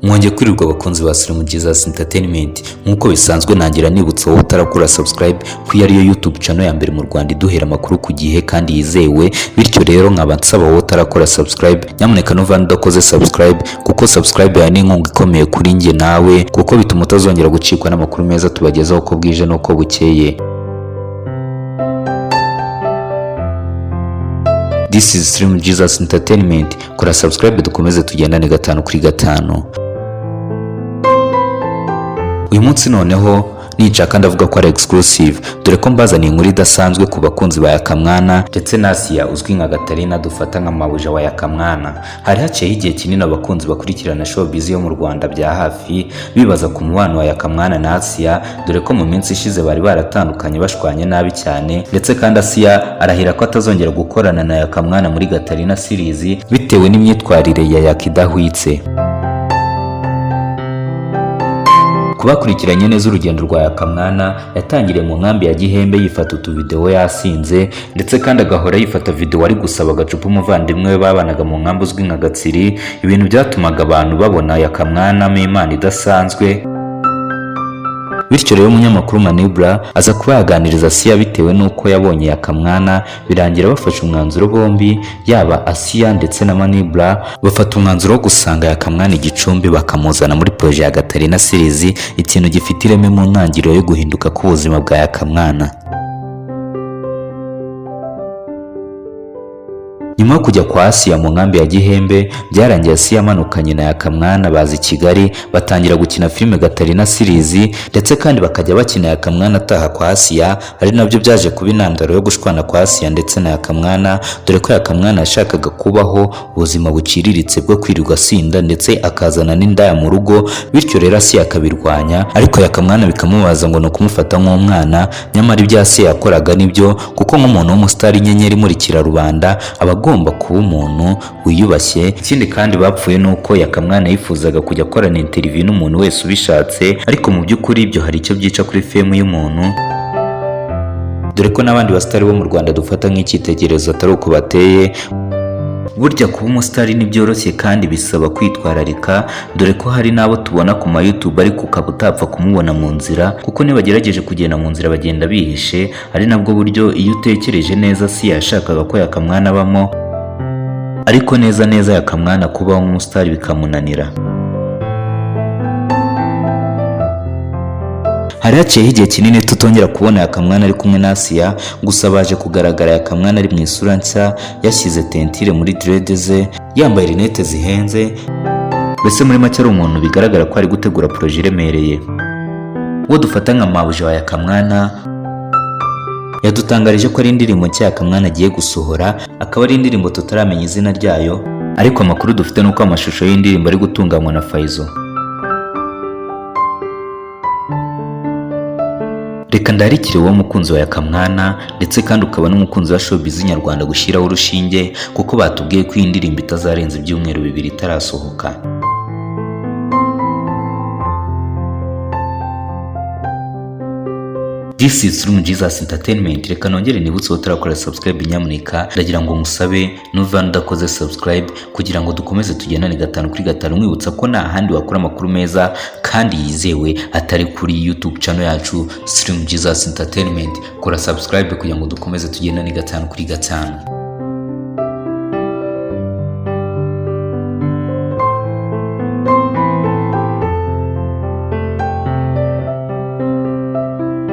Mwongeye kwirirwa abakunzi ba Slim Jesus Entertainment. Nkuko bisanzwe nangira nibutsa wowe utarakora subscribe ku yariyo YouTube channel ya mbere mu Rwanda iduhera amakuru ku gihe kandi yizewe. Bityo rero nkaba nsaba wowe utarakora subscribe nyamuneka nuva ndakoze subscribe kuko subscribe ya ni inkunga ikomeye kuri njye nawe kuko bituma utazongera gucikwa n'amakuru meza tubagezaho uko bwije n'uko bukeye. This is Slim Jesus Entertainment. Kora subscribe dukomeze tugendane gatanu kuri gatanu. Uyu munsi noneho nicaka ndavuga ko ari exclusive dore ko mbazaniye inkuru idasanzwe ku bakunzi ba Yakamwana ndetse na Asia uzwi nka Gatarina dufata nka mabuja wa Yakamwana. Hari haciye igihe kinini abakunzi bakurikirana showbiz yo mu Rwanda bya hafi bibaza ku mubano wa Yakamwana na Asia dore ko mu minsi ishize bari baratandukanye bashwanye nabi cyane ndetse kandi Asia arahira ko atazongera gukorana na Yakamwana muri Gatarina series bitewe n'imyitwarire ya Yakidahwitse. Kubakurikiranye neza urugendo rwa Yakamwana yatangiriye mu nkambi ya Gihembe yifata utuvideo yasinze ndetse kandi agahora yifata video ari gusaba agacupa umuvandimwe we babanaga mu nkambi uzwi nka Gatsiri. Ibintu byatumaga abantu babona Yakamwana mu Imana idasanzwe. Bityo rero umunyamakuru Manibra aza kuba yaganiriza Asia bitewe nuko yabonye Yakamwana birangira bafashe umwanzuro bombi yaba Asia ndetse na Manibra bafata umwanzuro wo gusanga Yakamwana Igicumbi bakamuzana muri projet ya Gatarina series, ikintu gifite ireme mu ntangiriro yo guhinduka k'ubuzima bwa Yakamwana. Nyuma yo kujya kwa Asia mu nkambi ya Gihembe byarangiye Asia amanukanye na Yakamwana bazi Kigali batangira gukina filime Gatarina series ndetse kandi bakajya bakina Yakamwana ataha kwa Asia, ari nabyo byaje kuba intandaro yo gushwana kwa Asia ndetse na Yakamwana dore ko Yakamwana yashakaga kubaho ubuzima buciriritse bwo kwirirwa asinda ndetse akazana n'indaya mu rugo. Bityo rero Asia akabirwanya ariko Yakamwana bikamubaza ngo no kumufata nk'umwana, nyamara ibyo Asia yakoraga nibyo kuko nk'umuntu w'umusitari inyenyeri imurikira rubanda agomba kuba umuntu wiyubashye. Ikindi kandi bapfuye nuko Yakamwana yifuzaga kujya akorana interview n'umuntu wese ubishatse, ariko mu by'ukuri ibyo hari icyo byica kuri fame y'umuntu dore ko n'abandi basitari bo mu Rwanda dufata nk'icyitegererezo atari uko bateye. Burya kuba umusitari ntibyoroshye kandi bisaba kwitwararika dore ko hari n'abo tubona ku ma YouTube ariko ukaba utapfa kumubona mu nzira kuko nibagerageje kugenda mu nzira bagenda bihishe. Ari nabwo buryo iyo utekereje neza Asia yashakaga ko Yakamwana abamo, ariko neza Yakamwana kubaho nk'umusitari bikamunanira. Hari haciyeho igihe kinini tutongera kubona Yakamwana ari kumwe na Asia, gusa baje kugaragara Yakamwana ari mu isura nshya yashyize tentire muri dread ze yambaye rinete zihenze, mbese muri make ari umuntu bigaragara ko ari gutegura projet iremereye. Uwo dufata nka mabuja wa Yakamwana yadutangarije ko ari indirimbo nshya Yakamwana agiye gusohora, akaba ari indirimbo tutaramenya izina ryayo, ariko amakuru dufite nuko amashusho y'indirimbo ari gutunganywa na Faizo. Reka ndarikire wowe mukunzi wa Yakamwana ndetse kandi ukaba n'umukunzi wa showbiz nyarwanda gushyiraho urushinge kuko batubwiye ko iyi ndirimbo itazarenza ibyumweru 2 itarasohoka. This is Slim Jesus Entertainment. Reka nongere nibutse utarakora subscribe nyamuneka ndagira ngo musabe nuva ndakoze subscribe kugira ngo dukomeze tugendane gatanu kuri gatanu, mwibutsa ko nta handi wakora amakuru meza kandi yizewe atari kuri YouTube channel yacu Slim Jesus Entertainment. Kora subscribe kugira ngo dukomeze tugendane gatanu kuri gatanu.